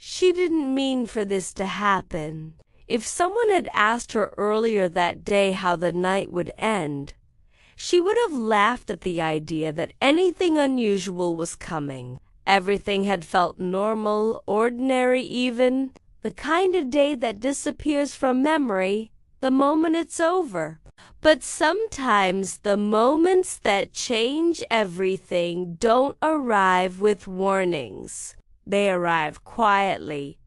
She didn't mean for this to happen. If someone had asked her earlier that day how the night would end, she would have laughed at the idea that anything unusual was coming. Everything had felt normal, ordinary even, the kind of day that disappears from memory the moment it's over. But sometimes the moments that change everything don't arrive with warnings. They arrive quietly,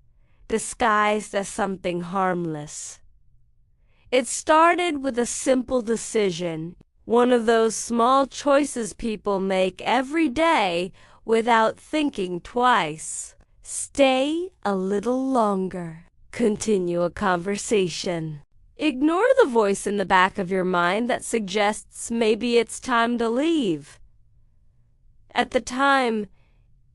disguised as something harmless. It started with a simple decision, one of those small choices people make every day without thinking twice. Stay a little longer. Continue a conversation. Ignore the voice in the back of your mind that suggests maybe it's time to leave. At the time,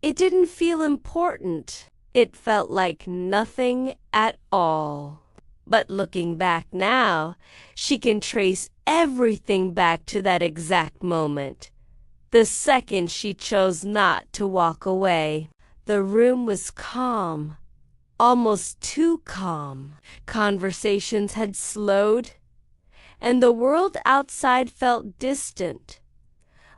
it didn't feel important. It felt like nothing at all. But looking back now, she can trace everything back to that exact moment, the second she chose not to walk away. The room was calm, almost too calm. Conversations had slowed, and the world outside felt distant,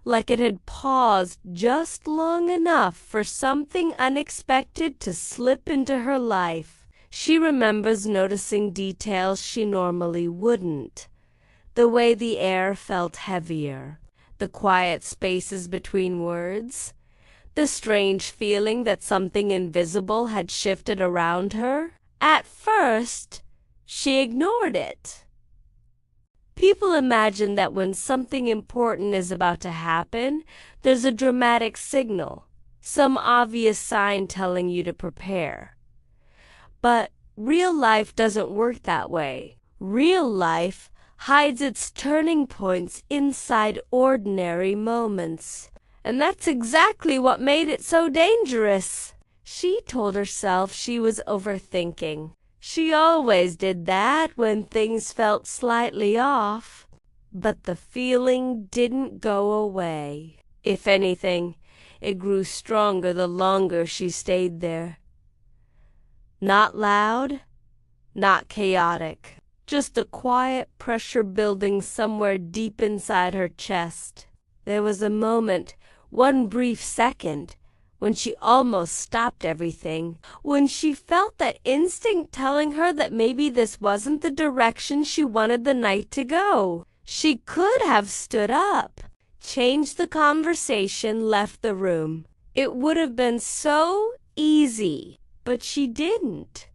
like it had paused just long enough for something unexpected to slip into her life. She remembers noticing details she normally wouldn't. The way the air felt heavier, the quiet spaces between words, the strange feeling that something invisible had shifted around her. At first, she ignored it. People imagine that when something important is about to happen, there's a dramatic signal, some obvious sign telling you to prepare. But real life doesn't work that way. Real life hides its turning points inside ordinary moments. And that's exactly what made it so dangerous. She told herself she was overthinking. She always did that when things felt slightly off. But the feeling didn't go away. If anything, it grew stronger the longer she stayed there. Not loud, not chaotic, just a quiet pressure building somewhere deep inside her chest. There was a moment, one brief second, when she almost stopped everything, when she felt that instinct telling her that maybe this wasn't the direction she wanted the night to go. She could have stood up, changed the conversation, left the room. It would have been so easy, but she didn't.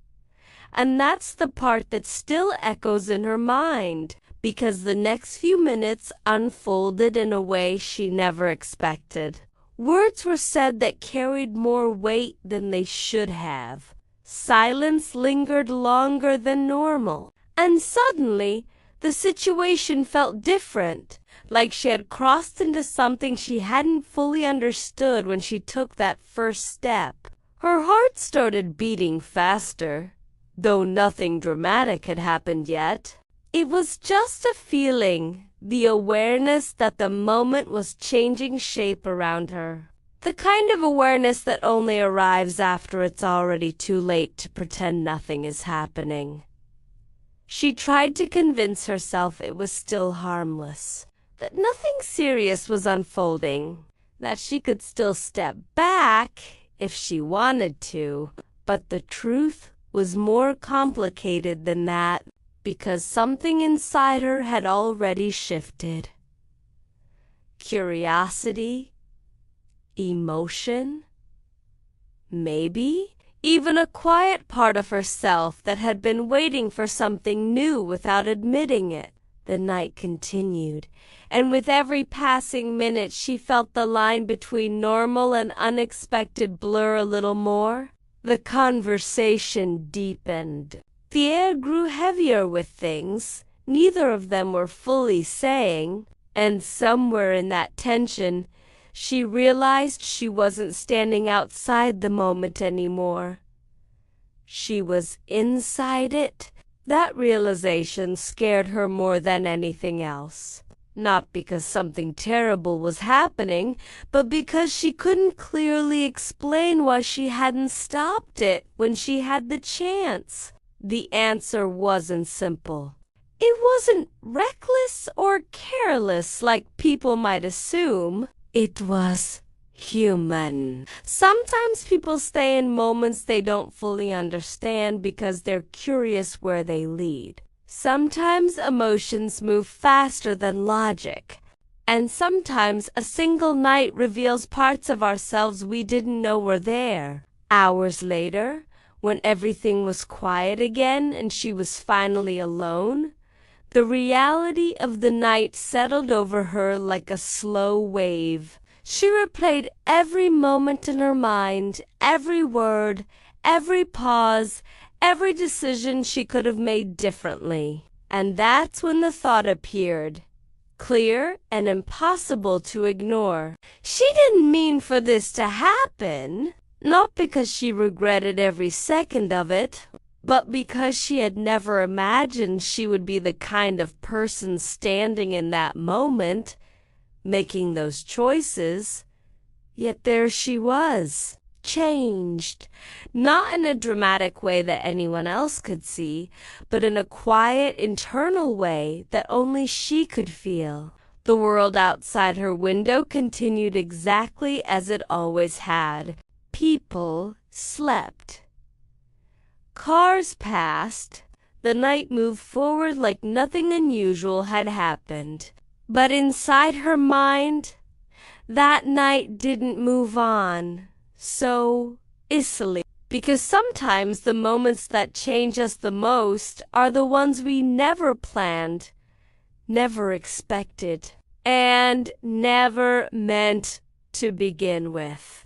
And that's the part that still echoes in her mind, because the next few minutes unfolded in a way she never expected. Words were said that carried more weight than they should have. Silence lingered longer than normal. And suddenly, the situation felt different, like she had crossed into something she hadn't fully understood when she took that first step. Her heart started beating faster, though nothing dramatic had happened yet. It was just a feeling, the awareness that the moment was changing shape around her. The kind of awareness that only arrives after it's already too late to pretend nothing is happening. She tried to convince herself it was still harmless, that nothing serious was unfolding, that she could still step back if she wanted to. But the truth was more complicated than that, because something inside her had already shifted. Curiosity, emotion, maybe even a quiet part of herself that had been waiting for something new without admitting it. The night continued, and with every passing minute she felt the line between normal and unexpected blur a little more. The conversation deepened. The air grew heavier with things neither of them were fully saying, and somewhere in that tension, she realized she wasn't standing outside the moment anymore. She was inside it. That realization scared her more than anything else. Not because something terrible was happening, but because she couldn't clearly explain why she hadn't stopped it when she had the chance. The answer wasn't simple. It wasn't reckless or careless like people might assume. It was human. Sometimes people stay in moments they don't fully understand because they're curious where they lead. Sometimes emotions move faster than logic. And sometimes a single night reveals parts of ourselves we didn't know were there. Hours later, when everything was quiet again and she was finally alone, the reality of the night settled over her like a slow wave. She replayed every moment in her mind, every word, every pause, every decision she could have made differently. And that's when the thought appeared, clear and impossible to ignore. She didn't mean for this to happen, not because she regretted every second of it, but because she had never imagined she would be the kind of person standing in that moment, making those choices. Yet there she was, changed, not in a dramatic way that anyone else could see, but in a quiet, internal way that only she could feel. The world outside her window continued exactly as it always had. People slept. Cars passed. The night moved forward like nothing unusual had happened. But inside her mind, that night didn't move on so easily. Because sometimes the moments that change us the most are the ones we never planned, never expected, and never meant to begin with.